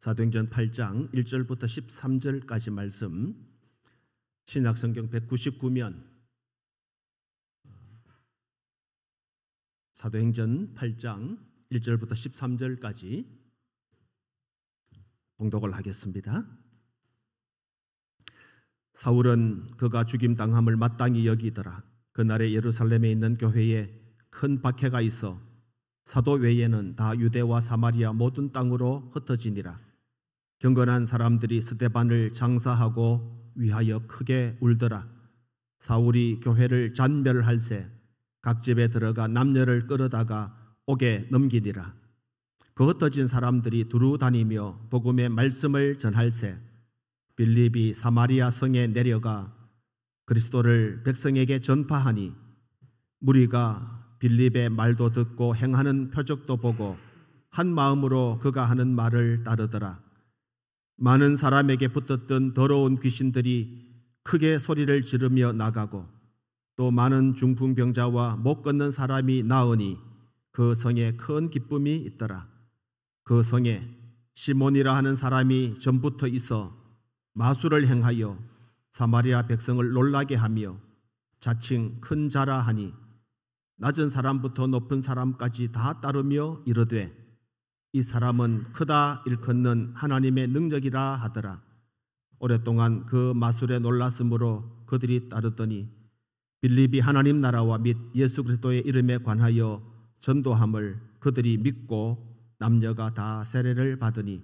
사도행전 8장 1절부터 13절까지 말씀, 신약성경 199면 사도행전 8장 1절부터 13절까지 봉독을 하겠습니다. 사울은 그가 죽임당함을 마땅히 여기더라. 그날에 예루살렘에 있는 교회에 큰 박해가 있어 사도 외에는 다 유대와 사마리아 모든 땅으로 흩어지니라. 경건한 사람들이 스데반을 장사하고 위하여 크게 울더라. 사울이 교회를 잔멸할새 각 집에 들어가 남녀를 끌어다가 옥에 넘기니라. 그 흩어진 사람들이 두루 다니며 복음의 말씀을 전할새 빌립이 사마리아 성에 내려가 그리스도를 백성에게 전파하니 무리가 빌립의 말도 듣고 행하는 표적도 보고 한 마음으로 그가 하는 말을 따르더라. 많은 사람에게 붙었던 더러운 귀신들이 크게 소리를 지르며 나가고 또 많은 중풍병자와 못 걷는 사람이 나으니 그 성에 큰 기쁨이 있더라. 그 성에 시몬이라 하는 사람이 전부터 있어 마술을 행하여 사마리아 백성을 놀라게 하며 자칭 큰 자라 하니 낮은 사람부터 높은 사람까지 다 따르며 이르되 이 사람은 크다 일컫는 하나님의 능력이라 하더라. 오랫동안 그 마술에 놀랐으므로 그들이 따르더니 빌립이 하나님 나라와 및 예수 그리스도의 이름에 관하여 전도함을 그들이 믿고 남녀가 다 세례를 받으니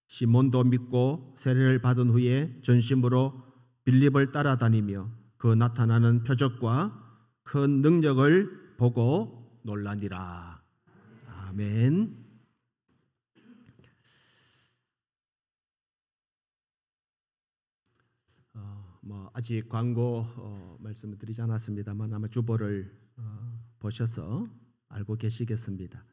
시몬도 믿고 세례를 받은 후에 전심으로 빌립을 따라다니며 그 나타나는 표적과 큰 능력을 보고 놀라니라. 아멘. 아직 광고 말씀을 드리지 않았습니다만 아마 주보를 보셔서 알고 계시겠습니다.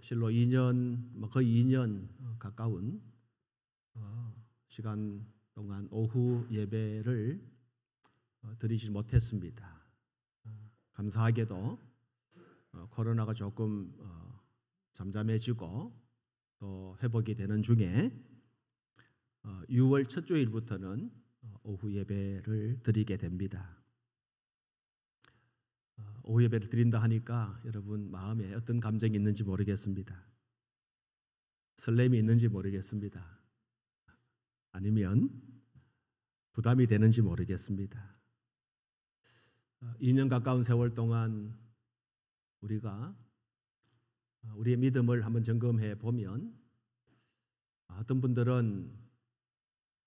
실로 2년, 거의 2년 가까운 시간 동안 오후 예배를 드리지 못했습니다. 감사하게도 코로나가 조금 잠잠해지고 또 회복이 되는 중에 6월 첫 주일부터는 오후 예배를 드리게 됩니다. 오후 예배를 드린다 하니까 여러분 마음에 어떤 감정이 있는지 모르겠습니다. 설렘이 있는지 모르겠습니다. 아니면 부담이 되는지 모르겠습니다. 2년 가까운 세월 동안 우리가 우리의 믿음을 한번 점검해 보면 어떤 분들은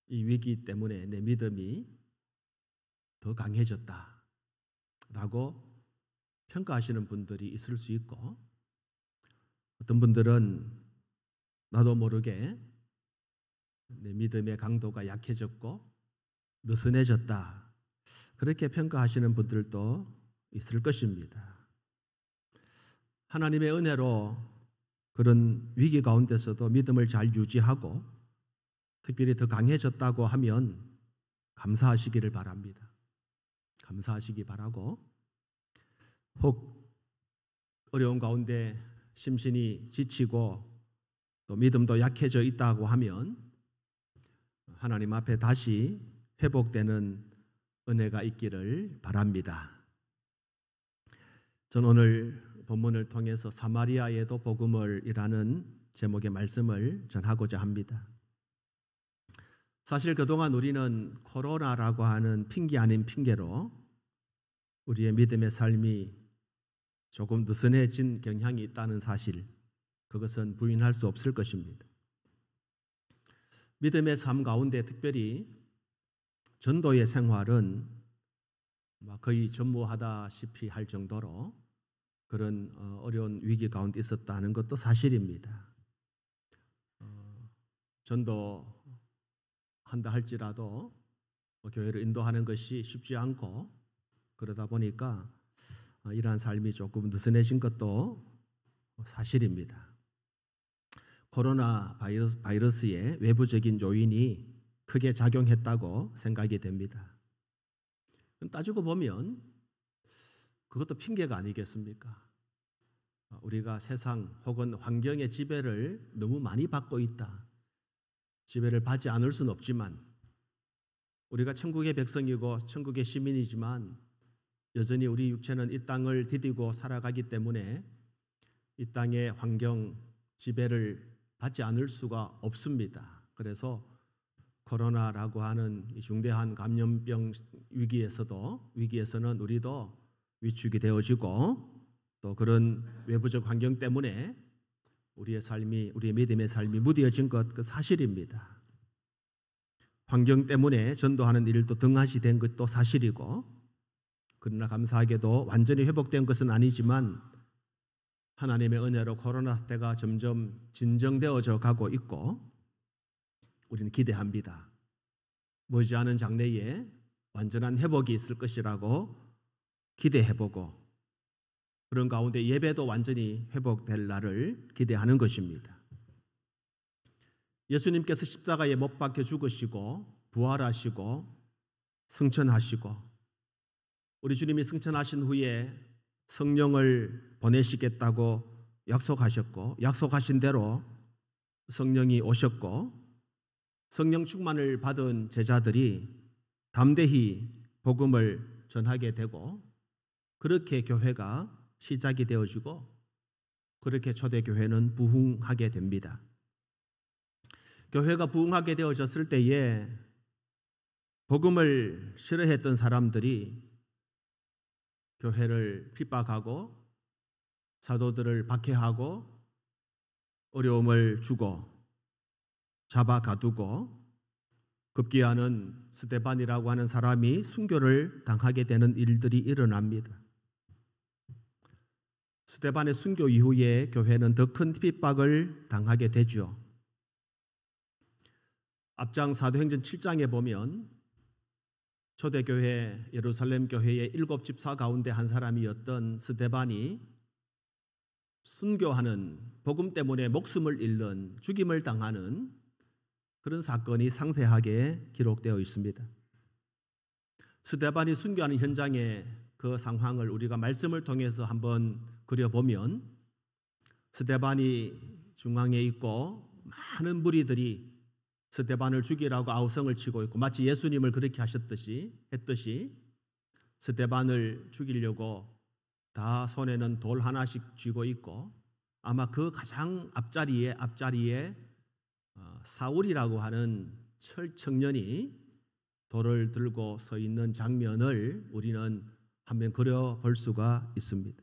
이 위기 때문에 내 믿음이 더 강해졌다라고 평가하시는 분들이 있을 수 있고, 어떤 분들은 나도 모르게 내 믿음의 강도가 약해졌고 느슨해졌다, 그렇게 평가하시는 분들도 있을 것입니다. 하나님의 은혜로 그런 위기 가운데서도 믿음을 잘 유지하고 특별히 더 강해졌다고 하면 감사하시기를 바랍니다. 감사하시기 바라고, 혹 어려운 가운데 심신이 지치고 또 믿음도 약해져 있다고 하면 하나님 앞에 다시 회복되는 은혜가 있기를 바랍니다. 저는 오늘 본문을 통해서 사마리아에도 복음을 이라는 제목의 말씀을 전하고자 합니다. 사실 그동안 우리는 코로나라고 하는 핑계 아닌 핑계로 우리의 믿음의 삶이 조금 느슨해진 경향이 있다는 사실, 그것은 부인할 수 없을 것입니다. 믿음의 삶 가운데 특별히 전도의 생활은 거의 전무하다시피 할 정도로 그런 어려운 위기 가운데 있었다는 것도 사실입니다. 전도한다 할지라도 교회를 인도하는 것이 쉽지 않고, 그러다 보니까 이러한 삶이 조금 느슨해진 것도 사실입니다. 코로나 바이러스의 외부적인 요인이 크게 작용했다고 생각이 됩니다. 따지고 보면 그것도 핑계가 아니겠습니까? 우리가 세상 혹은 환경의 지배를 너무 많이 받고 있다. 지배를 받지 않을 수는 없지만 우리가 천국의 백성이고 천국의 시민이지만 여전히 우리 육체는 이 땅을 디디고 살아가기 때문에 이 땅의 환경 지배를 받지 않을 수가 없습니다. 그래서 코로나라고 하는 이 중대한 감염병 위기에서는 우리도 위축이 되어지고 또 그런 외부적 환경 때문에 우리의 믿음의 삶이 무뎌진 것 그 사실입니다. 환경 때문에 전도하는 일도 등한시 된 것도 사실이고 그러나 감사하게도 완전히 회복된 것은 아니지만 하나님의 은혜로 코로나 사태가 점점 진정되어져 가고 있고 우리는 기대합니다. 머지않은 장래에 완전한 회복이 있을 것이라고 기대해보고 그런 가운데 예배도 완전히 회복될 날을 기대하는 것입니다. 예수님께서 십자가에 못 박혀 죽으시고 부활하시고 승천하시고 우리 주님이 승천하신 후에 성령을 보내시겠다고 약속하셨고 약속하신 대로 성령이 오셨고 성령 충만을 받은 제자들이 담대히 복음을 전하게 되고 그렇게 교회가 시작이 되어지고 그렇게 초대교회는 부흥하게 됩니다. 교회가 부흥하게 되어졌을 때에 복음을 싫어했던 사람들이 교회를 핍박하고 사도들을 박해하고 어려움을 주고 잡아 가두고 급기야는 스데반이라고 하는 사람이 순교를 당하게 되는 일들이 일어납니다. 스데반의 순교 이후에 교회는 더 큰 핍박을 당하게 되죠. 앞장 사도행전 7장에 보면 초대교회 예루살렘 교회의 7 집사 가운데 한 사람이었던 스데반이 순교하는 복음 때문에 목숨을 잃는 죽임을 당하는 그런 사건이 상세하게 기록되어 있습니다. 스데반이 순교하는 현장의 그 상황을 우리가 말씀을 통해서 한번 그려보면 스데반이 중앙에 있고 많은 무리들이 스데반을 죽이라고 아우성을 치고 있고 마치 예수님을 그렇게 했듯이 스데반을 죽이려고 다 손에는 돌 하나씩 쥐고 있고 아마 그 가장 앞자리에 사울이라고 하는 철청년이 돌을 들고 서 있는 장면을 우리는 한번 그려볼 수가 있습니다.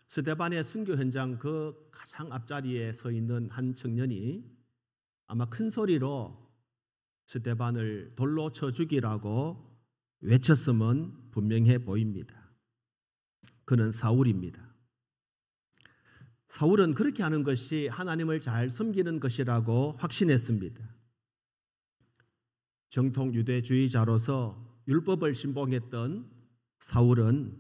스데반의 순교 현장 그 가장 앞자리에 서 있는 한 청년이 아마 큰 소리로 스데반을 돌로 쳐 죽이라고 외쳤음은 분명해 보입니다. 그는 사울입니다. 사울은 그렇게 하는 것이 하나님을 잘 섬기는 것이라고 확신했습니다. 정통 유대주의자로서 율법을 신봉했던 사울은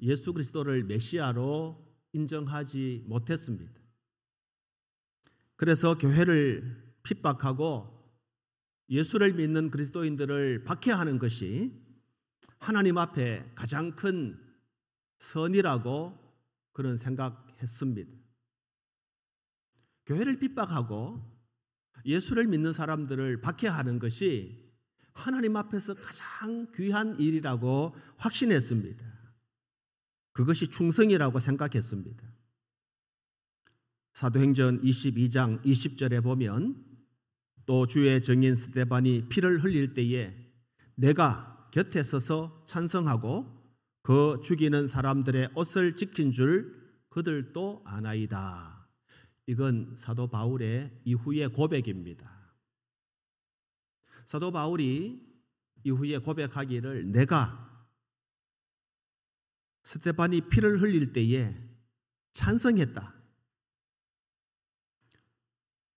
예수 그리스도를 메시아로 인정하지 못했습니다. 그래서 교회를 핍박하고 예수를 믿는 그리스도인들을 박해하는 것이 하나님 앞에 가장 큰 선이라고 그런 생각했습니다. 교회를 핍박하고 예수를 믿는 사람들을 박해하는 것이 하나님 앞에서 가장 귀한 일이라고 확신했습니다. 그것이 충성이라고 생각했습니다. 사도행전 22장 20절에 보면 또 주의 증인 스데반이 피를 흘릴 때에 내가 곁에 서서 찬성하고 그 죽이는 사람들의 옷을 지킨 줄 그들도 아나이다. 이건 사도 바울의 이후의 고백입니다. 사도 바울이 이후에 고백하기를 내가 스데반이 피를 흘릴 때에 찬성했다.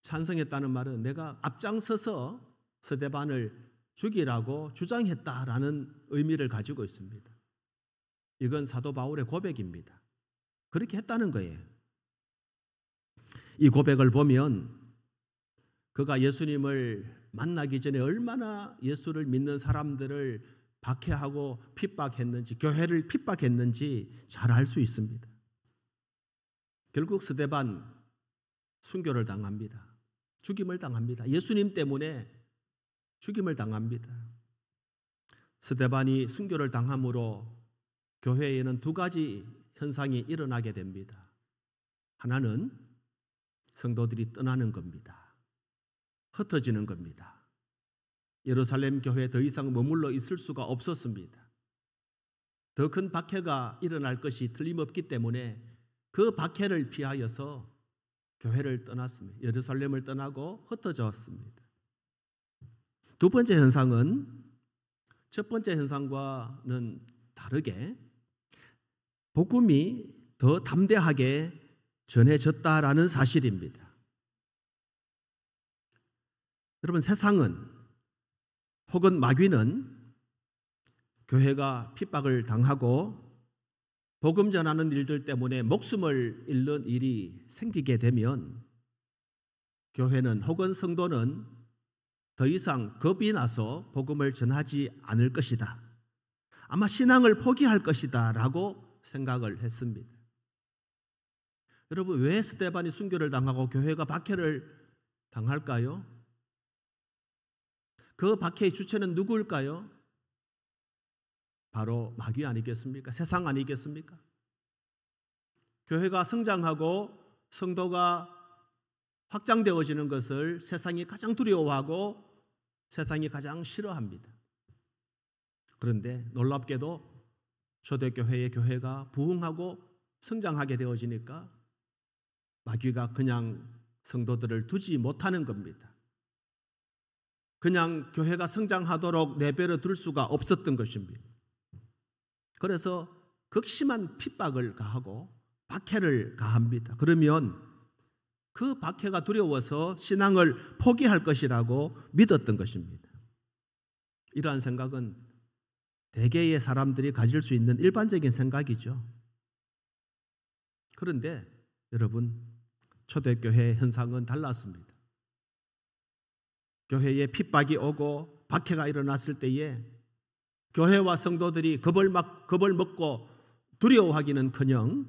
찬성했다는 말은 내가 앞장서서 스데반을 죽이라고 주장했다라는 의미를 가지고 있습니다. 이건 사도 바울의 고백입니다. 그렇게 했다는 거예요. 이 고백을 보면 그가 예수님을 만나기 전에 얼마나 예수를 믿는 사람들을 박해하고 핍박했는지, 교회를 핍박했는지 잘 알 수 있습니다. 결국 스데반 순교를 당합니다. 죽임을 당합니다. 예수님 때문에 죽임을 당합니다. 스데반이 순교를 당함으로 교회에는 두 가지 현상이 일어나게 됩니다. 하나는 성도들이 떠나는 겁니다. 흩어지는 겁니다. 예루살렘 교회에 더 이상 머물러 있을 수가 없었습니다. 더 큰 박해가 일어날 것이 틀림없기 때문에 그 박해를 피하여서 교회를 떠났습니다. 예루살렘을 떠나고 흩어졌습니다. 두 번째 현상은 첫 번째 현상과는 다르게 복음이 더 담대하게 전해졌다라는 사실입니다. 여러분, 세상은 혹은 마귀는 교회가 핍박을 당하고 복음 전하는 일들 때문에 목숨을 잃는 일이 생기게 되면 교회는 혹은 성도는 더 이상 겁이 나서 복음을 전하지 않을 것이다. 아마 신앙을 포기할 것이다 라고 생각을 했습니다. 여러분, 왜 스데반이 순교를 당하고 교회가 박해를 당할까요? 그 박해의 주체는 누구일까요? 바로 마귀 아니겠습니까? 세상 아니겠습니까? 교회가 성장하고 성도가 확장되어지는 것을 세상이 가장 두려워하고 세상이 가장 싫어합니다. 그런데 놀랍게도 초대교회의 교회가 부흥하고 성장하게 되어지니까 마귀가 그냥 성도들을 두지 못하는 겁니다. 그냥 교회가 성장하도록 내버려 둘 수가 없었던 것입니다. 그래서 극심한 핍박을 가하고 박해를 가합니다. 그러면 그 박해가 두려워서 신앙을 포기할 것이라고 믿었던 것입니다. 이러한 생각은 대개의 사람들이 가질 수 있는 일반적인 생각이죠. 그런데 여러분, 초대교회 현상은 달랐습니다. 교회에 핍박이 오고 박해가 일어났을 때에 교회와 성도들이 겁을 먹고 두려워하기는커녕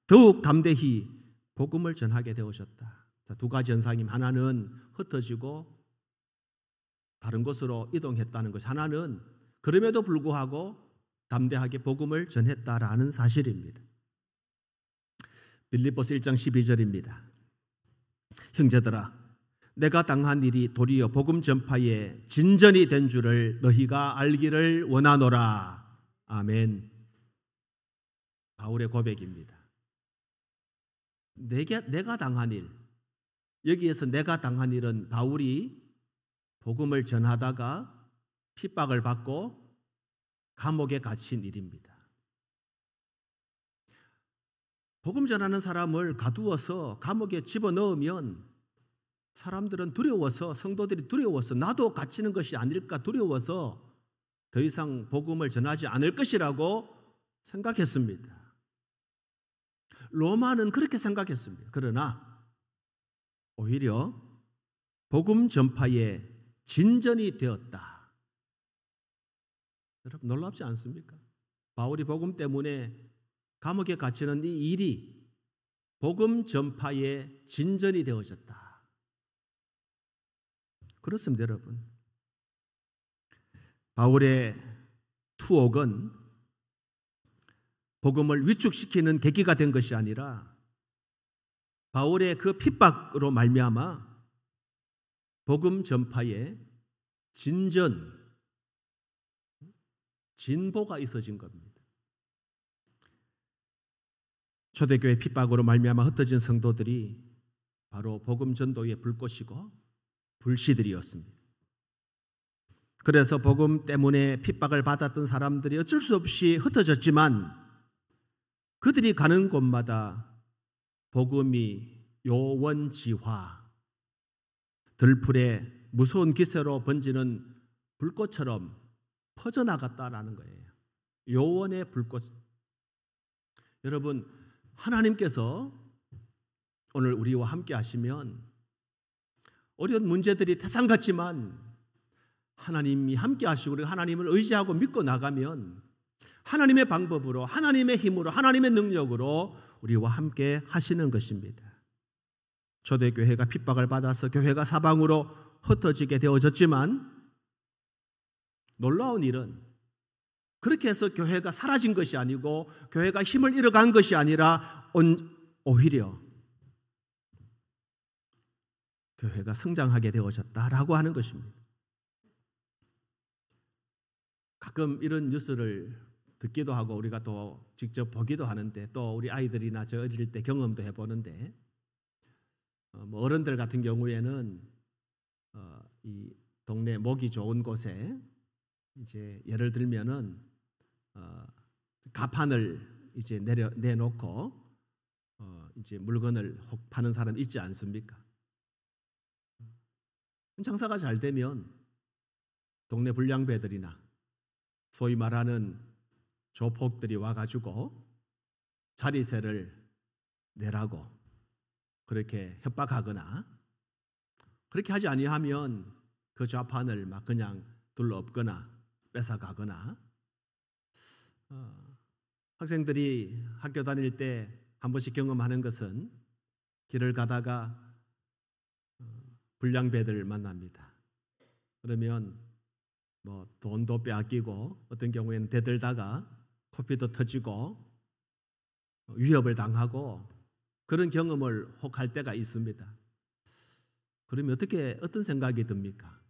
더욱 담대히 복음을 전하게 되어졌다. 두 가지 현상임. 하나는 흩어지고 다른 곳으로 이동했다는 것. 하나는 그럼에도 불구하고 담대하게 복음을 전했다라는 사실입니다. 빌립보서 1장 12절입니다. 형제들아, 내가 당한 일이 도리어 복음 전파에 진전이 된 줄을 너희가 알기를 원하노라. 아멘. 바울의 고백입니다. 내가 당한 일, 여기에서 내가 당한 일은 바울이 복음을 전하다가 핍박을 받고 감옥에 갇힌 일입니다. 복음 전하는 사람을 가두어서 감옥에 집어넣으면 사람들은 두려워서, 성도들이 두려워서 나도 갇히는 것이 아닐까 두려워서 더 이상 복음을 전하지 않을 것이라고 생각했습니다. 로마는 그렇게 생각했습니다. 그러나 오히려 복음 전파에 진전이 되었다. 여러분, 놀랍지 않습니까? 바울이 복음 때문에 감옥에 갇히는 이 일이 복음 전파에 진전이 되어졌다. 그렇습니다, 여러분. 바울의 투옥은 복음을 위축시키는 계기가 된 것이 아니라 바울의 그 핍박으로 말미암아 복음 전파에 진보가 있어진 겁니다. 초대교회 핍박으로 말미암아 흩어진 성도들이 바로 복음 전도의 불꽃이고 불씨들이었습니다. 그래서 복음 때문에 핍박을 받았던 사람들이 어쩔 수 없이 흩어졌지만 그들이 가는 곳마다 복음이 요원지화, 들풀에 무서운 기세로 번지는 불꽃처럼 퍼져나갔다라는 거예요. 요원의 불꽃. 여러분, 하나님께서 오늘 우리와 함께 하시면 어려운 문제들이 태산 같지만 하나님이 함께 하시고 우리가 하나님을 의지하고 믿고 나가면 하나님의 방법으로, 하나님의 힘으로, 하나님의 능력으로 우리와 함께 하시는 것입니다. 초대교회가 핍박을 받아서 교회가 사방으로 흩어지게 되어졌지만 놀라운 일은 그렇게 해서 교회가 사라진 것이 아니고 교회가 힘을 잃어간 것이 아니라 오히려 교회가 성장하게 되어졌다라고 하는 것입니다. 가끔 이런 뉴스를 듣기도 하고 우리가 또 직접 보기도 하는데 또 우리 아이들이나 저 어릴 때 경험도 해보는데 어른들 같은 경우에는 이 동네 목이 좋은 곳에 이제 예를 들면은 가판을 이제 내놓고 이제 물건을 혹 파는 사람 있지 않습니까? 장사가 잘 되면 동네 불량배들이나 소위 말하는 조폭들이 와가지고 자리세를 내라고 그렇게 협박하거나 그렇게 하지 아니하면 그 좌판을 막 그냥 둘러엎거나 뺏어가거나 학생들이 학교 다닐 때 한 번씩 경험하는 것은 길을 가다가 불량배들 만납니다. 그러면 뭐 돈도 빼앗기고 어떤 경우에는 대들다가 코피도 터지고 위협을 당하고 그런 경험을 혹 할 때가 있습니다. 그러면 어떤 생각이 듭니까?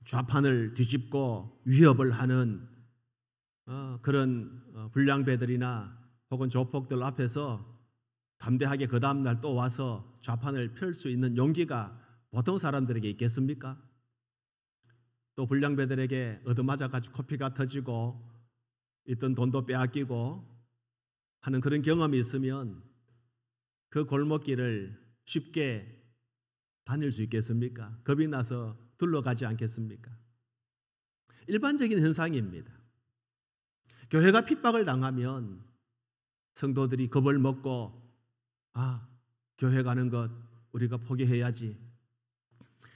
좌판을 뒤집고 위협을 하는 그런 불량배들이나 혹은 조폭들 앞에서 담대하게 그 다음날 또 와서 좌판을 펼 수 있는 용기가 보통 사람들에게 있겠습니까? 또 불량배들에게 얻어맞아가지고 코피가 터지고 있던 돈도 빼앗기고 하는 그런 경험이 있으면 그 골목길을 쉽게 다닐 수 있겠습니까? 겁이 나서 둘러가지 않겠습니까? 일반적인 현상입니다. 교회가 핍박을 당하면 성도들이 겁을 먹고 교회 가는 것 우리가 포기해야지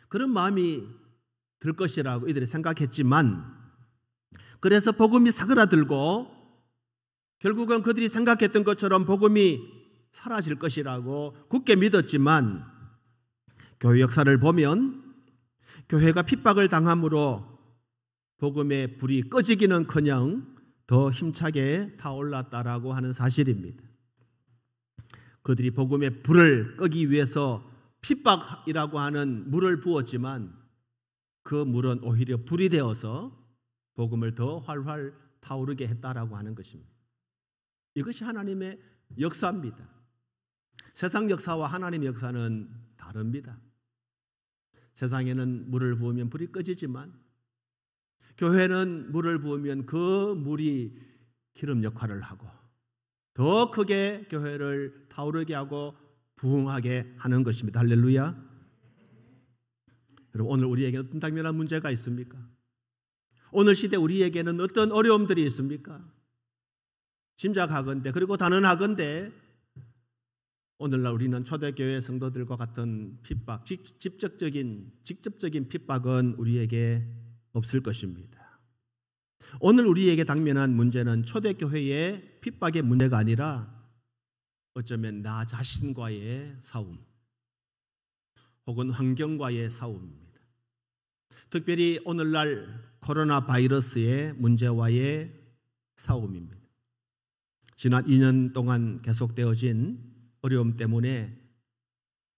그런 마음이 들 것이라고 이들이 생각했지만 그래서 복음이 사그라들고 결국은 그들이 생각했던 것처럼 복음이 사라질 것이라고 굳게 믿었지만 교회 역사를 보면 교회가 핍박을 당함으로 복음의 불이 꺼지기는커녕 더 힘차게 타올랐다라고 하는 사실입니다. 그들이 복음의 불을 끄기 위해서 핍박이라고 하는 물을 부었지만 그 물은 오히려 불이 되어서 복음을 더 활활 타오르게 했다라고 하는 것입니다. 이것이 하나님의 역사입니다. 세상 역사와 하나님의 역사는 다릅니다. 세상에는 물을 부으면 불이 꺼지지만 교회는 물을 부으면 그 물이 기름 역할을 하고 더 크게 교회를 타오르게 하고 부흥하게 하는 것입니다. 할렐루야. 여러분 오늘 우리에게 어떤 당면한 문제가 있습니까? 오늘 시대 우리에게는 어떤 어려움들이 있습니까? 짐작하건대 그리고 단언하건대 오늘날 우리는 초대교회 성도들과 같은 핍박, 직접적인 핍박은 우리에게 없을 것입니다. 오늘 우리에게 당면한 문제는 초대교회의 핍박의 문제가 아니라 어쩌면 나 자신과의 싸움 혹은 환경과의 싸움입니다. 특별히 오늘날 코로나 바이러스의 문제와의 싸움입니다. 지난 2년 동안 계속되어진 어려움 때문에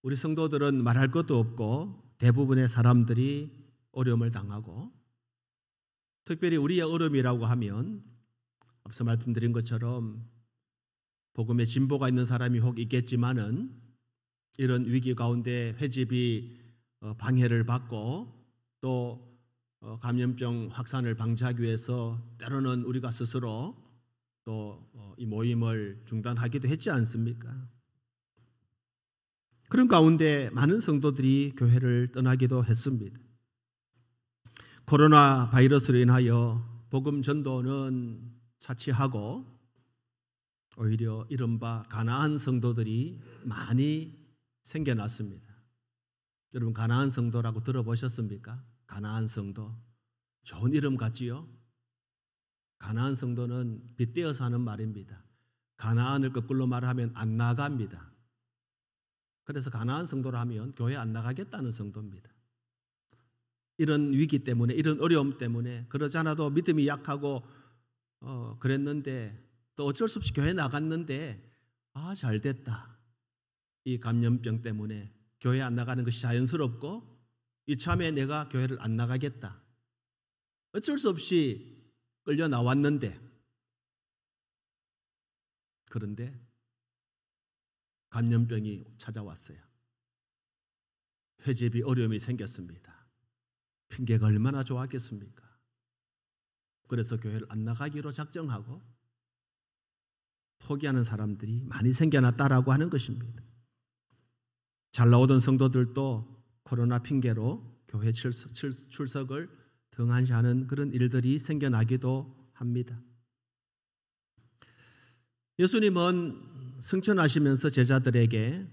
우리 성도들은 말할 것도 없고 대부분의 사람들이 어려움을 당하고 특별히 우리의 어려움이라고 하면 앞서 말씀드린 것처럼 복음의 진보가 있는 사람이 혹 있겠지만은 이런 위기 가운데 회집이 방해를 받고 또 감염병 확산을 방지하기 위해서 때로는 우리가 스스로 또 이 모임을 중단하기도 했지 않습니까? 그런 가운데 많은 성도들이 교회를 떠나기도 했습니다. 코로나 바이러스로 인하여 복음 전도는 차치하고 오히려 이른바 가나안 성도들이 많이 생겨났습니다. 여러분 가나안 성도라고 들어보셨습니까? 가나안 성도. 좋은 이름 같지요? 가나안 성도는 빗대어서 하는 말입니다. 가나안을 거꾸로 말하면 안 나갑니다. 그래서 가나안 성도라 하면 교회 안 나가겠다는 성도입니다. 이런 위기 때문에, 이런 어려움 때문에, 그러지 않아도 믿음이 약하고 그랬는데 또 어쩔 수 없이 교회 나갔는데 잘 됐다. 이 감염병 때문에 교회 안 나가는 것이 자연스럽고 이참에 내가 교회를 안 나가겠다. 어쩔 수 없이 끌려 나왔는데, 그런데 감염병이 찾아왔어요. 회집이 어려움이 생겼습니다. 핑계가 얼마나 좋았겠습니까? 그래서 교회를 안 나가기로 작정하고 포기하는 사람들이 많이 생겨났다라고 하는 것입니다. 잘 나오던 성도들도 코로나 핑계로 교회 출석을 등한시하는 그런 일들이 생겨나기도 합니다. 예수님은 승천하시면서 제자들에게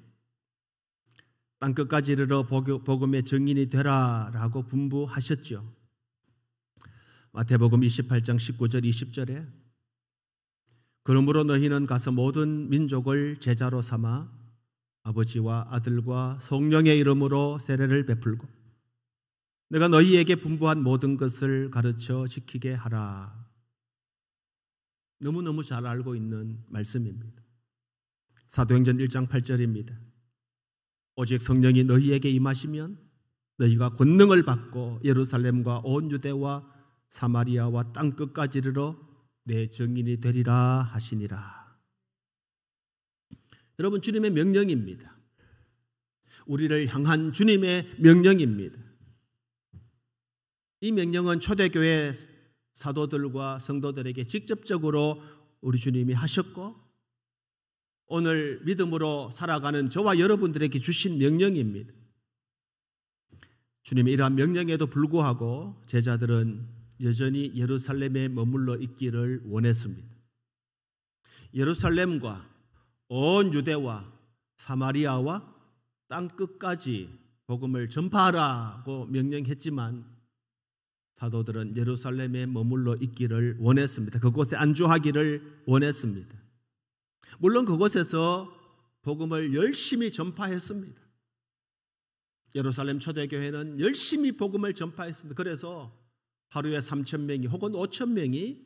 땅끝까지 이르러 복음의 증인이 되라라고 분부하셨죠. 마태복음 28장 19절 20절에 그러므로 너희는 가서 모든 민족을 제자로 삼아 아버지와 아들과 성령의 이름으로 세례를 베풀고 내가 너희에게 분부한 모든 것을 가르쳐 지키게 하라. 너무너무 잘 알고 있는 말씀입니다. 사도행전 1장 8절입니다. 오직 성령이 너희에게 임하시면 너희가 권능을 받고 예루살렘과 온 유대와 사마리아와 땅끝까지 이르러 내 증인이 되리라 하시니라. 여러분, 주님의 명령입니다. 우리를 향한 주님의 명령입니다. 이 명령은 초대교회 사도들과 성도들에게 직접적으로 우리 주님이 하셨고 오늘 믿음으로 살아가는 저와 여러분들에게 주신 명령입니다. 주님의 이러한 명령에도 불구하고 제자들은 여전히 예루살렘에 머물러 있기를 원했습니다. 예루살렘과 온 유대와 사마리아와 땅끝까지 복음을 전파하라고 명령했지만 사도들은 예루살렘에 머물러 있기를 원했습니다. 그곳에 안주하기를 원했습니다. 물론 그곳에서 복음을 열심히 전파했습니다. 예루살렘 초대교회는 열심히 복음을 전파했습니다. 그래서 하루에 3,000명이 혹은 5,000명이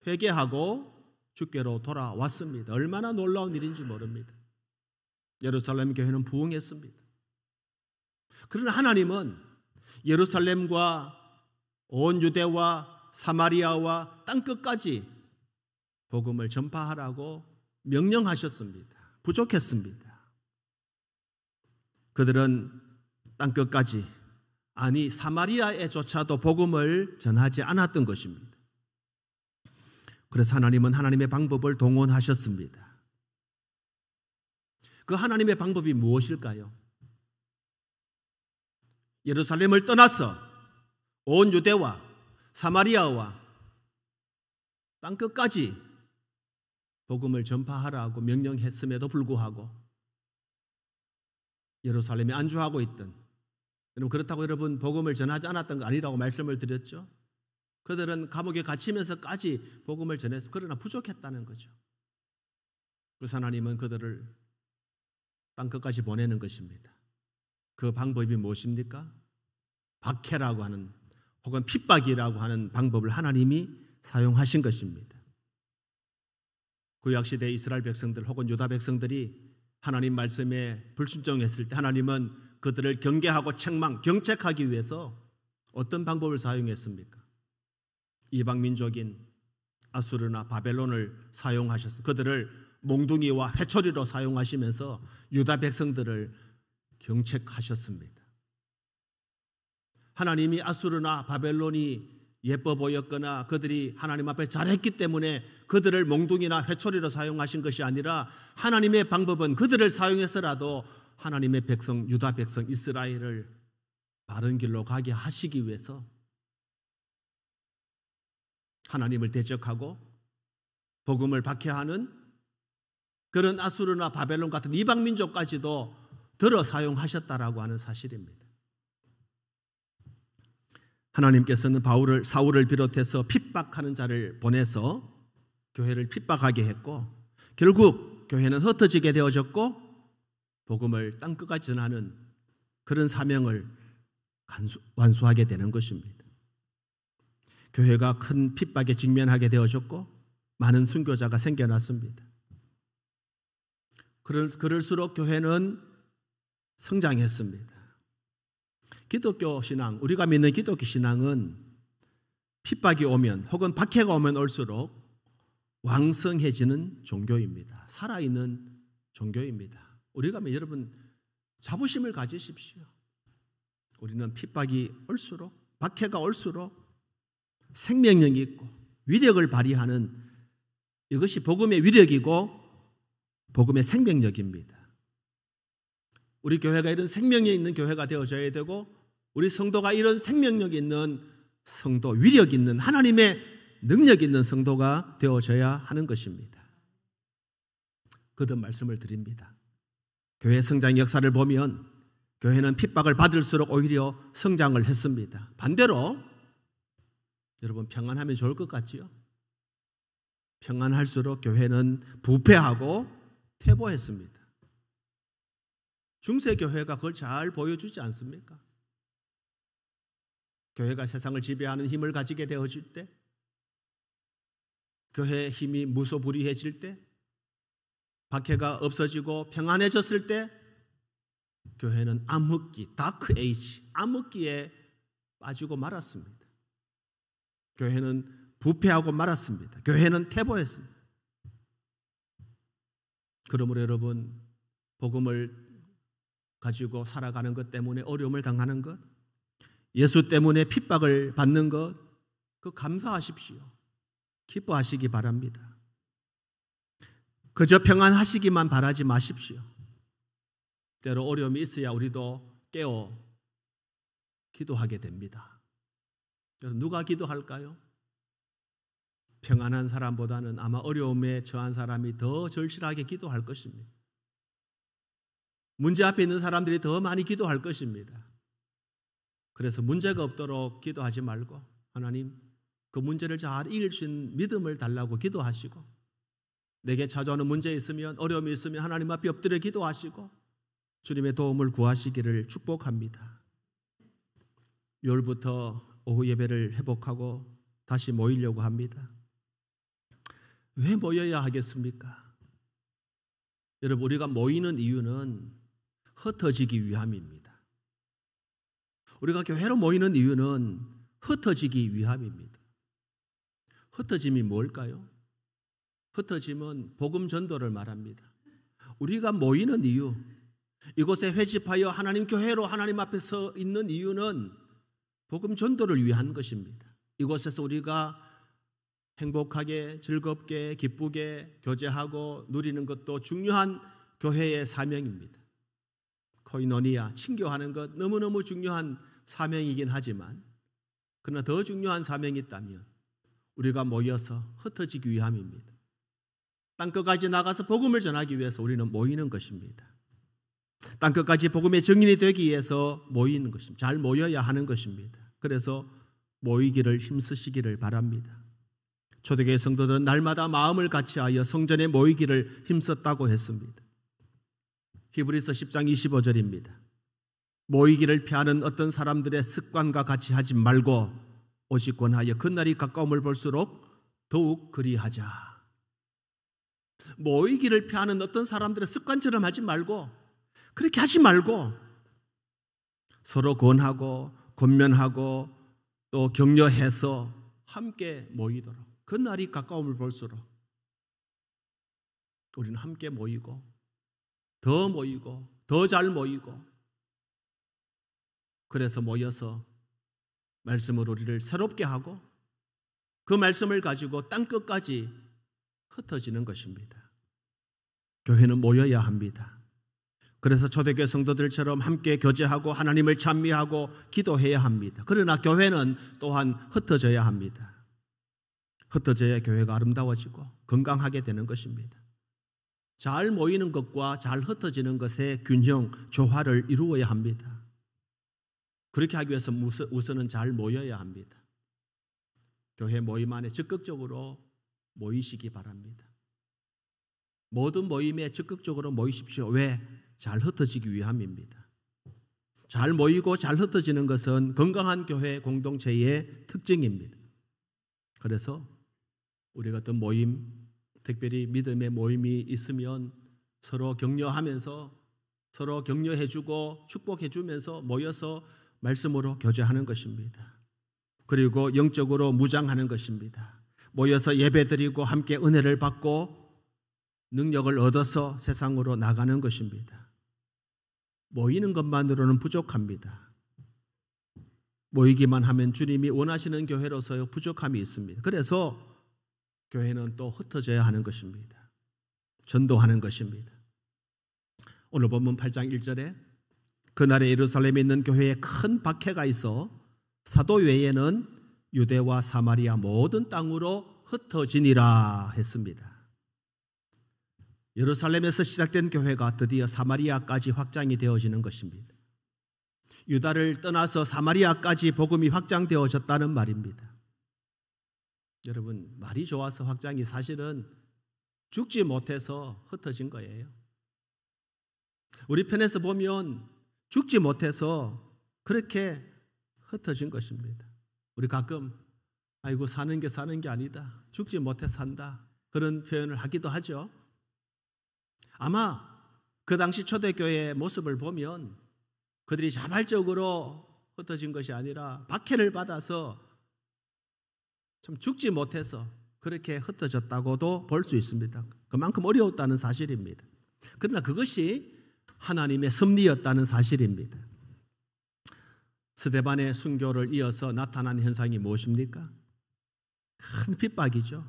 회개하고 주께로 돌아왔습니다. 얼마나 놀라운 일인지 모릅니다. 예루살렘 교회는 부흥했습니다. 그러나 하나님은 예루살렘과 온 유대와 사마리아와 땅끝까지 복음을 전파하라고 명령하셨습니다. 부족했습니다. 그들은 땅끝까지, 아니 사마리아에조차도 복음을 전하지 않았던 것입니다. 그래서 하나님은 하나님의 방법을 동원하셨습니다. 그 하나님의 방법이 무엇일까요? 예루살렘을 떠나서 온 유대와 사마리아와 땅끝까지 복음을 전파하라고 명령했음에도 불구하고 예루살렘에 안주하고 있던, 그렇다고 여러분 복음을 전하지 않았던 거 아니라고 말씀을 드렸죠. 그들은 감옥에 갇히면서까지 복음을 전해서 그러나 부족했다는 거죠. 그래서 하나님은 그들을 땅끝까지 보내는 것입니다. 그 방법이 무엇입니까? 박해라고 하는 혹은 핍박이라고 하는 방법을 하나님이 사용하신 것입니다. 구약시대 이스라엘 백성들 혹은 유다 백성들이 하나님 말씀에 불순종했을 때 하나님은 그들을 경계하고 경책하기 위해서 어떤 방법을 사용했습니까? 이방 민족인 아수르나 바벨론을 사용하셨습니다. 그들을 몽둥이와 회초리로 사용하시면서 유다 백성들을 경책하셨습니다. 하나님이 아수르나 바벨론이 예뻐 보였거나 그들이 하나님 앞에 잘했기 때문에 그들을 몽둥이나 회초리로 사용하신 것이 아니라 하나님의 방법은 그들을 사용해서라도 하나님의 백성, 유다 백성 이스라엘을 바른 길로 가게 하시기 위해서 하나님을 대적하고 복음을 박해하는 그런 아수르나 바벨론 같은 이방 민족까지도 들어 사용하셨다라고 하는 사실입니다. 하나님께서는 사울을 비롯해서 핍박하는 자를 보내서 교회를 핍박하게 했고 결국 교회는 흩어지게 되어졌고 복음을 땅끝까지 전하는 그런 사명을 완수하게 되는 것입니다. 교회가 큰 핍박에 직면하게 되어졌고 많은 순교자가 생겨났습니다. 그럴수록 교회는 성장했습니다. 기독교 신앙, 우리가 믿는 기독교 신앙은 핍박이 오면 혹은 박해가 오면 올수록 왕성해지는 종교입니다. 살아있는 종교입니다. 우리가 여러분 자부심을 가지십시오. 우리는 핍박이 올수록, 박해가 올수록 생명력이 있고 위력을 발휘하는, 이것이 복음의 위력이고 복음의 생명력입니다. 우리 교회가 이런 생명력 있는 교회가 되어져야 되고, 우리 성도가 이런 생명력 있는 성도, 위력 있는 하나님의 능력 있는 성도가 되어져야 하는 것입니다. 거듭 말씀을 드립니다. 교회 성장 역사를 보면 교회는 핍박을 받을수록 오히려 성장을 했습니다. 반대로 여러분 평안하면 좋을 것 같지요? 평안할수록 교회는 부패하고 퇴보했습니다. 중세교회가 그걸 잘 보여주지 않습니까? 교회가 세상을 지배하는 힘을 가지게 되어질 때, 교회의 힘이 무소불위해질 때, 박해가 없어지고 평안해졌을 때 교회는 암흑기, 다크 에이지, 암흑기에 빠지고 말았습니다. 교회는 부패하고 말았습니다. 교회는 퇴보했습니다. 그러므로 여러분, 복음을 가지고 살아가는 것 때문에 어려움을 당하는 것, 예수 때문에 핍박을 받는 것, 그 감사하십시오. 기뻐하시기 바랍니다. 그저 평안하시기만 바라지 마십시오. 때로 어려움이 있어야 우리도 깨어 기도하게 됩니다. 누가 기도할까요? 평안한 사람보다는 아마 어려움에 처한 사람이 더 절실하게 기도할 것입니다. 문제 앞에 있는 사람들이 더 많이 기도할 것입니다. 그래서 문제가 없도록 기도하지 말고 하나님, 그 문제를 잘 이길 수 있는 믿음을 달라고 기도하시고, 내게 찾아오는 문제 있으면, 어려움이 있으면 하나님 앞에 엎드려 기도하시고 주님의 도움을 구하시기를 축복합니다. 6월부터 오후 예배를 회복하고 다시 모이려고 합니다. 왜 모여야 하겠습니까? 여러분, 우리가 모이는 이유는 흩어지기 위함입니다. 우리가 교회로 모이는 이유는 흩어지기 위함입니다. 흩어짐이 뭘까요? 흩어짐은 복음 전도를 말합니다. 우리가 모이는 이유, 이곳에 회집하여 하나님 교회로 하나님 앞에 서 있는 이유는 복음 전도를 위한 것입니다. 이곳에서 우리가 행복하게, 즐겁게, 기쁘게 교제하고 누리는 것도 중요한 교회의 사명입니다. 코이노니아, 친교하는 것 너무너무 중요한 사명이긴 하지만, 그러나 더 중요한 사명이 있다면 우리가 모여서 흩어지기 위함입니다. 땅끝까지 나가서 복음을 전하기 위해서 우리는 모이는 것입니다. 땅끝까지 복음의 증인이 되기 위해서 모이는 것입니다. 잘 모여야 하는 것입니다. 그래서 모이기를 힘쓰시기를 바랍니다. 초대교회 성도들은 날마다 마음을 같이하여 성전에 모이기를 힘썼다고 했습니다. 히브리서 10장 25절입니다. 모이기를 피하는 어떤 사람들의 습관과 같이 하지 말고 오직 권하여 그날이 가까움을 볼수록 더욱 그리하자. 모이기를 피하는 어떤 사람들의 습관처럼 하지 말고, 그렇게 하지 말고 서로 권하고 권면하고 또 격려해서 함께 모이도록, 그날이 가까움을 볼수록 우리는 함께 모이고 더 잘 모이고, 그래서 모여서 말씀으로 우리를 새롭게 하고 그 말씀을 가지고 땅끝까지 흩어지는 것입니다. 교회는 모여야 합니다. 그래서 초대교회 성도들처럼 함께 교제하고 하나님을 찬미하고 기도해야 합니다. 그러나 교회는 또한 흩어져야 합니다. 흩어져야 교회가 아름다워지고 건강하게 되는 것입니다. 잘 모이는 것과 잘 흩어지는 것의 균형, 조화를 이루어야 합니다. 그렇게 하기 위해서 우선은 잘 모여야 합니다. 교회 모임 안에 적극적으로 모이시기 바랍니다. 모든 모임에 적극적으로 모이십시오. 왜? 잘 흩어지기 위함입니다. 잘 모이고 잘 흩어지는 것은 건강한 교회 공동체의 특징입니다. 그래서 우리가 어떤 모임, 특별히 믿음의 모임이 있으면 서로 격려하면서 서로 격려해주고 축복해주면서 모여서 말씀으로 교제하는 것입니다. 그리고 영적으로 무장하는 것입니다. 모여서 예배드리고 함께 은혜를 받고 능력을 얻어서 세상으로 나가는 것입니다. 모이는 것만으로는 부족합니다. 모이기만 하면 주님이 원하시는 교회로서의 부족함이 있습니다. 그래서 교회는 또 흩어져야 하는 것입니다. 전도하는 것입니다. 오늘 본문 8장 1절에 그날에 예루살렘에 있는 교회에 큰 박해가 있어 사도 외에는 유대와 사마리아 모든 땅으로 흩어지니라 했습니다. 예루살렘에서 시작된 교회가 드디어 사마리아까지 확장이 되어지는 것입니다. 유다를 떠나서 사마리아까지 복음이 확장되어졌다는 말입니다. 여러분, 말이 좋아서 확장이 사실은 죽지 못해서 흩어진 거예요. 우리 편에서 보면 죽지 못해서 그렇게 흩어진 것입니다. 우리 가끔 아이고 사는 게 아니다. 죽지 못해 산다. 그런 표현을 하기도 하죠. 아마 그 당시 초대교회의 모습을 보면 그들이 자발적으로 흩어진 것이 아니라 박해를 받아서 참 죽지 못해서 그렇게 흩어졌다고도 볼 수 있습니다. 그만큼 어려웠다는 사실입니다. 그러나 그것이 하나님의 섭리였다는 사실입니다. 스데반의 순교를 이어서 나타난 현상이 무엇입니까? 큰 핍박이죠.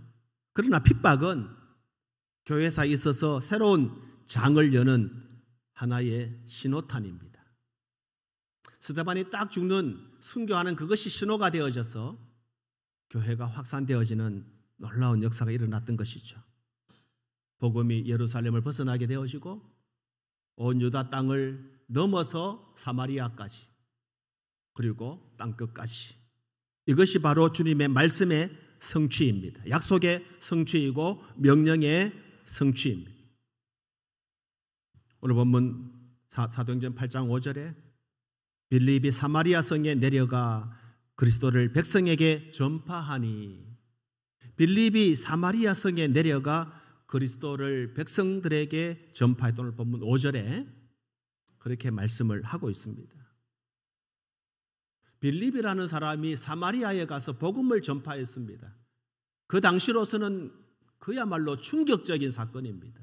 그러나 핍박은 교회사에 있어서 새로운 장을 여는 하나의 신호탄입니다. 스데반이 딱 죽는 순교하는 그것이 신호가 되어져서 교회가 확산되어지는 놀라운 역사가 일어났던 것이죠. 복음이 예루살렘을 벗어나게 되어지고 온 유다 땅을 넘어서 사마리아까지 그리고 땅끝까지, 이것이 바로 주님의 말씀의 성취입니다. 약속의 성취이고 명령의 성취입니다. 오늘 본문 사도행전 8장 5절에 빌립이 사마리아 성에 내려가 그리스도를 백성에게 전파하니, 빌립이 사마리아 성에 내려가 그리스도를 백성들에게 전파했던 오늘 본문 5절에 그렇게 말씀을 하고 있습니다. 빌립이라는 사람이 사마리아에 가서 복음을 전파했습니다. 그 당시로서는 그야말로 충격적인 사건입니다.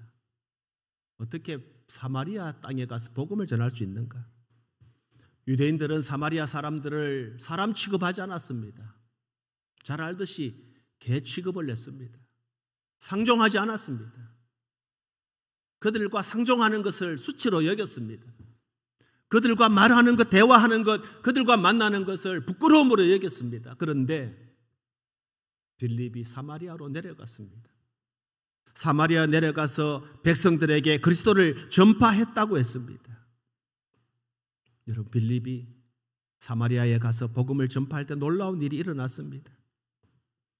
어떻게 사마리아 땅에 가서 복음을 전할 수 있는가? 유대인들은 사마리아 사람들을 사람 취급하지 않았습니다. 잘 알듯이 개 취급을 했습니다. 상종하지 않았습니다. 그들과 상종하는 것을 수치로 여겼습니다. 그들과 말하는 것, 대화하는 것, 그들과 만나는 것을 부끄러움으로 여겼습니다. 그런데 빌립이 사마리아로 내려갔습니다. 사마리아 내려가서 백성들에게 그리스도를 전파했다고 했습니다. 여러분, 빌립이 사마리아에 가서 복음을 전파할 때 놀라운 일이 일어났습니다.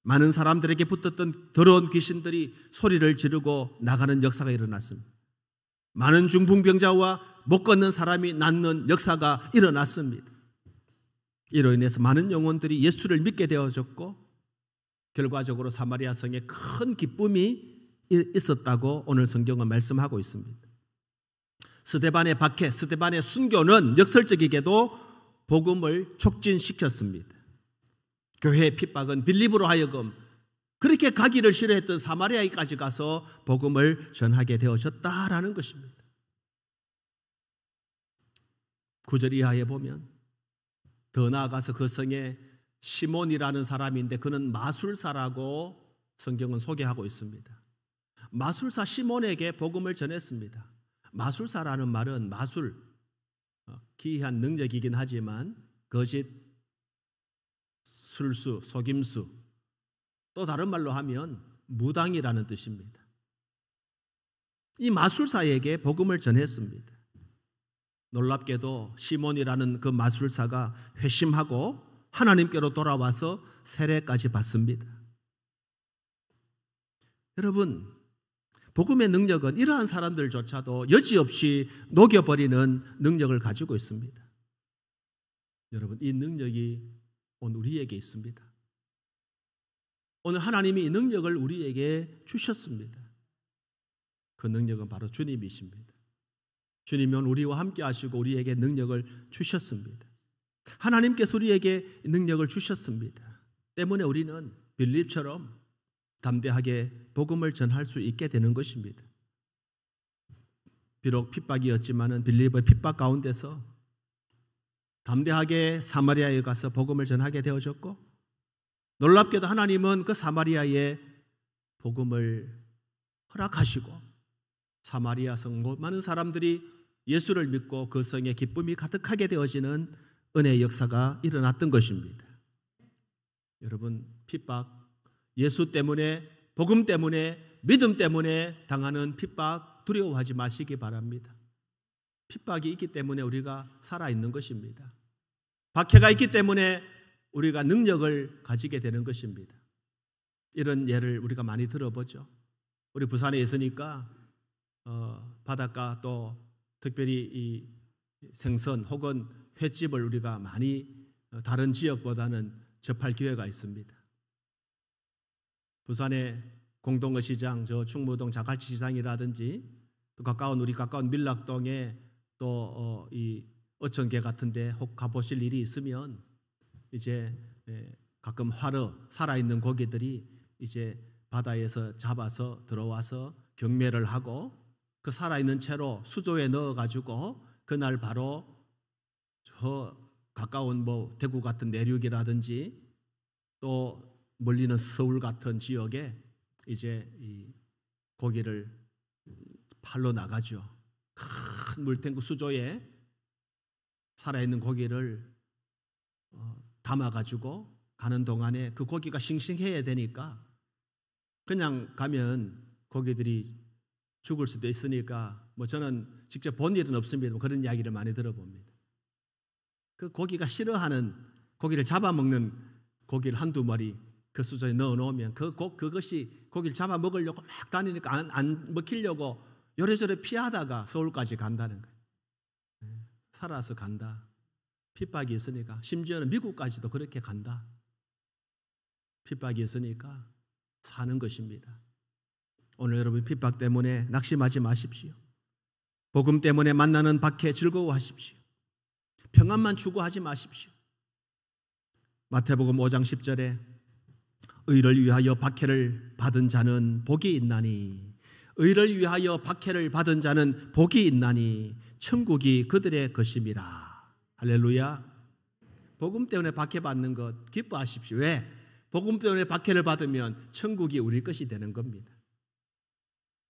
많은 사람들에게 붙었던 더러운 귀신들이 소리를 지르고 나가는 역사가 일어났습니다. 많은 중풍병자와 못 걷는 사람이 낫는 역사가 일어났습니다. 이로 인해서 많은 영혼들이 예수를 믿게 되어졌고 결과적으로 사마리아 성에 큰 기쁨이 있었다고 오늘 성경은 말씀하고 있습니다. 스데반의 박해, 스데반의 순교는 역설적이게도 복음을 촉진시켰습니다. 교회의 핍박은 빌립으로 하여금 그렇게 가기를 싫어했던 사마리아에까지 가서 복음을 전하게 되어졌다라는 것입니다. 9절 이하에 보면 더 나아가서 그 성에 시몬이라는 사람인데 그는 마술사라고 성경은 소개하고 있습니다. 마술사 시몬에게 복음을 전했습니다. 마술사라는 말은 마술, 기이한 능력이긴 하지만 거짓, 술수, 속임수, 또 다른 말로 하면 무당이라는 뜻입니다. 이 마술사에게 복음을 전했습니다. 놀랍게도 시몬이라는 그 마술사가 회심하고 하나님께로 돌아와서 세례까지 받습니다. 여러분, 복음의 능력은 이러한 사람들조차도 여지없이 녹여버리는 능력을 가지고 있습니다. 여러분, 이 능력이 오늘 우리에게 있습니다. 오늘 하나님이 이 능력을 우리에게 주셨습니다. 그 능력은 바로 주님이십니다. 주님은 우리와 함께 하시고 우리에게 능력을 주셨습니다. 하나님께서 우리에게 능력을 주셨습니다. 때문에 우리는 빌립처럼 담대하게 복음을 전할 수 있게 되는 것입니다. 비록 핍박이었지만은 빌립은 핍박 가운데서 담대하게 사마리아에 가서 복음을 전하게 되어졌고, 놀랍게도 하나님은 그 사마리아에 복음을 허락하시고 사마리아 성 많은 사람들이 예수를 믿고 그 성에 기쁨이 가득하게 되어지는 은혜의 역사가 일어났던 것입니다. 여러분, 핍박, 예수 때문에, 복음 때문에, 믿음 때문에 당하는 핍박 두려워하지 마시기 바랍니다. 핍박이 있기 때문에 우리가 살아있는 것입니다. 박해가 있기 때문에 우리가 능력을 가지게 되는 것입니다. 이런 예를 우리가 많이 들어보죠. 우리 부산에 있으니까 바닷가 또 특별히 이 생선 혹은 횟집을 우리가 많이 다른 지역보다는 접할 기회가 있습니다. 부산의 공동어 시장, 저 충무동 자갈치 시장이라든지 또 우리 가까운 밀락동에 또 이 어천계 같은데 혹 가보실 일이 있으면 이제 가끔 화로 살아있는 고기들이 이제 바다에서 잡아서 들어와서 경매를 하고 그 살아있는 채로 수조에 넣어가지고 그날 바로 저 가까운 뭐 대구 같은 내륙이라든지 또 멀리는 서울 같은 지역에 이제 이 고기를 팔러 나가죠. 큰 물탱크 수조에 살아있는 고기를 담아가지고 가는 동안에 그 고기가 싱싱해야 되니까 그냥 가면 고기들이 죽을 수도 있으니까 뭐 저는 직접 본 일은 없습니다. 그런 이야기를 많이 들어봅니다. 그 고기가 싫어하는 고기를 잡아먹는 고기를 한두 마리 그 수조에 넣어놓으면 그것이 고기를 잡아먹으려고 막 다니니까 안 먹히려고 요래저래 피하다가 서울까지 간다는 거예요. 살아서 간다. 핍박이 있으니까, 심지어는 미국까지도 그렇게 간다. 핍박이 있으니까 사는 것입니다. 오늘 여러분 핍박 때문에 낙심하지 마십시오. 복음 때문에 만나는 박해 즐거워하십시오. 평안만 추구하지 마십시오. 마태복음 5장 10절에 의를 위하여 박해를 받은 자는 복이 있나니, 의를 위하여 박해를 받은 자는 복이 있나니 천국이 그들의 것임이라. 할렐루야. 복음 때문에 박해받는 것 기뻐하십시오. 왜? 복음 때문에 박해를 받으면 천국이 우리 것이 되는 겁니다.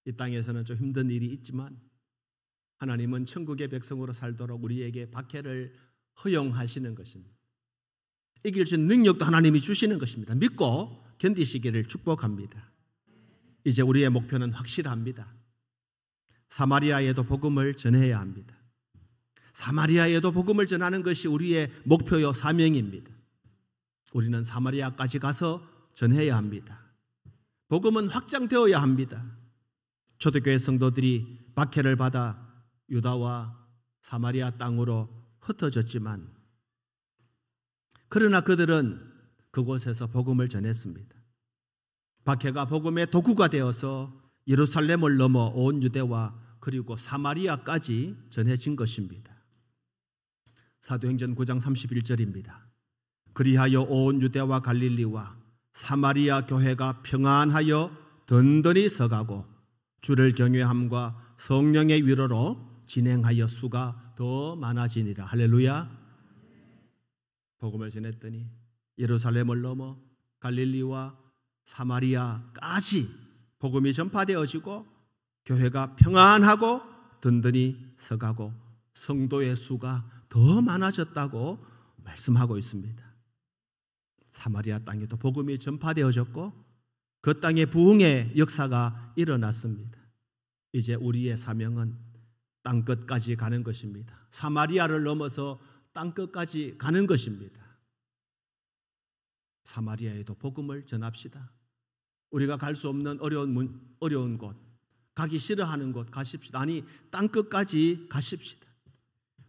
이 땅에서는 좀 힘든 일이 있지만 하나님은 천국의 백성으로 살도록 우리에게 박해를 허용하시는 것입니다. 이길 수 있는 능력도 하나님이 주시는 것입니다. 믿고 견디시기를 축복합니다. 이제 우리의 목표는 확실합니다. 사마리아에도 복음을 전해야 합니다. 사마리아에도 복음을 전하는 것이 우리의 목표요 사명입니다. 우리는 사마리아까지 가서 전해야 합니다. 복음은 확장되어야 합니다. 초대교회 성도들이 박해를 받아 유다와 사마리아 땅으로 흩어졌지만 그러나 그들은 그곳에서 복음을 전했습니다. 박해가 복음의 도구가 되어서 예루살렘을 넘어 온 유대와 그리고 사마리아까지 전해진 것입니다. 사도행전 9장 31절입니다. 그리하여 온 유대와 갈릴리와 사마리아 교회가 평안하여 든든히 서가고 주를 경외함과 성령의 위로로 진행하여 수가 더 많아지니라. 할렐루야. 복음을 전했더니 예루살렘을 넘어 갈릴리와 사마리아까지 복음이 전파되어지고 교회가 평안하고 든든히 서가고 성도의 수가 더 많아졌다고 말씀하고 있습니다. 사마리아 땅에도 복음이 전파되어졌고 그 땅의 부흥의 역사가 일어났습니다. 이제 우리의 사명은 땅끝까지 가는 것입니다. 사마리아를 넘어서 땅끝까지 가는 것입니다. 사마리아에도 복음을 전합시다. 우리가 갈 수 없는 어려운 곳, 가기 싫어하는 곳 가십시다. 아니, 땅끝까지 가십시다.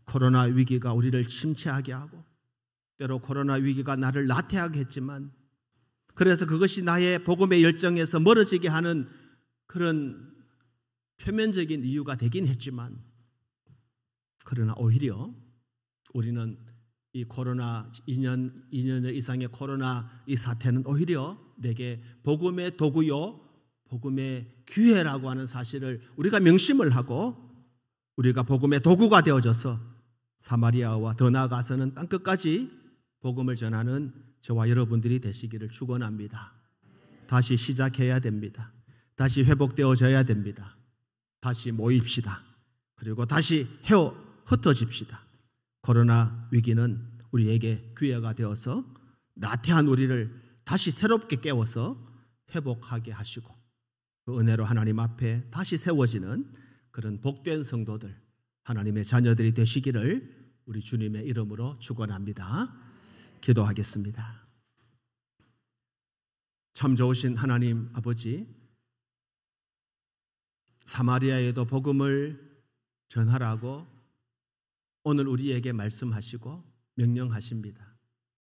코로나 위기가 우리를 침체하게 하고 때로 코로나 위기가 나를 나태하게 했지만, 그래서 그것이 나의 복음의 열정에서 멀어지게 하는 그런 표면적인 이유가 되긴 했지만, 그러나 오히려 우리는 이 코로나 2년 이상의 코로나 이 사태는 오히려 내게 복음의 도구요, 복음의 기회라고 하는 사실을 우리가 명심을 하고 우리가 복음의 도구가 되어져서 사마리아와 더 나아가서는 땅끝까지 복음을 전하는 저와 여러분들이 되시기를 축원합니다. 다시 시작해야 됩니다. 다시 회복되어져야 됩니다. 다시 모입시다. 그리고 다시 흩어집시다. 코로나 위기는 우리에게 기회가 되어서 나태한 우리를 다시 새롭게 깨워서 회복하게 하시고 그 은혜로 하나님 앞에 다시 세워지는 그런 복된 성도들, 하나님의 자녀들이 되시기를 우리 주님의 이름으로 축원합니다. 기도하겠습니다. 참 좋으신 하나님 아버지, 사마리아에도 복음을 전하라고 오늘 우리에게 말씀하시고 명령하십니다.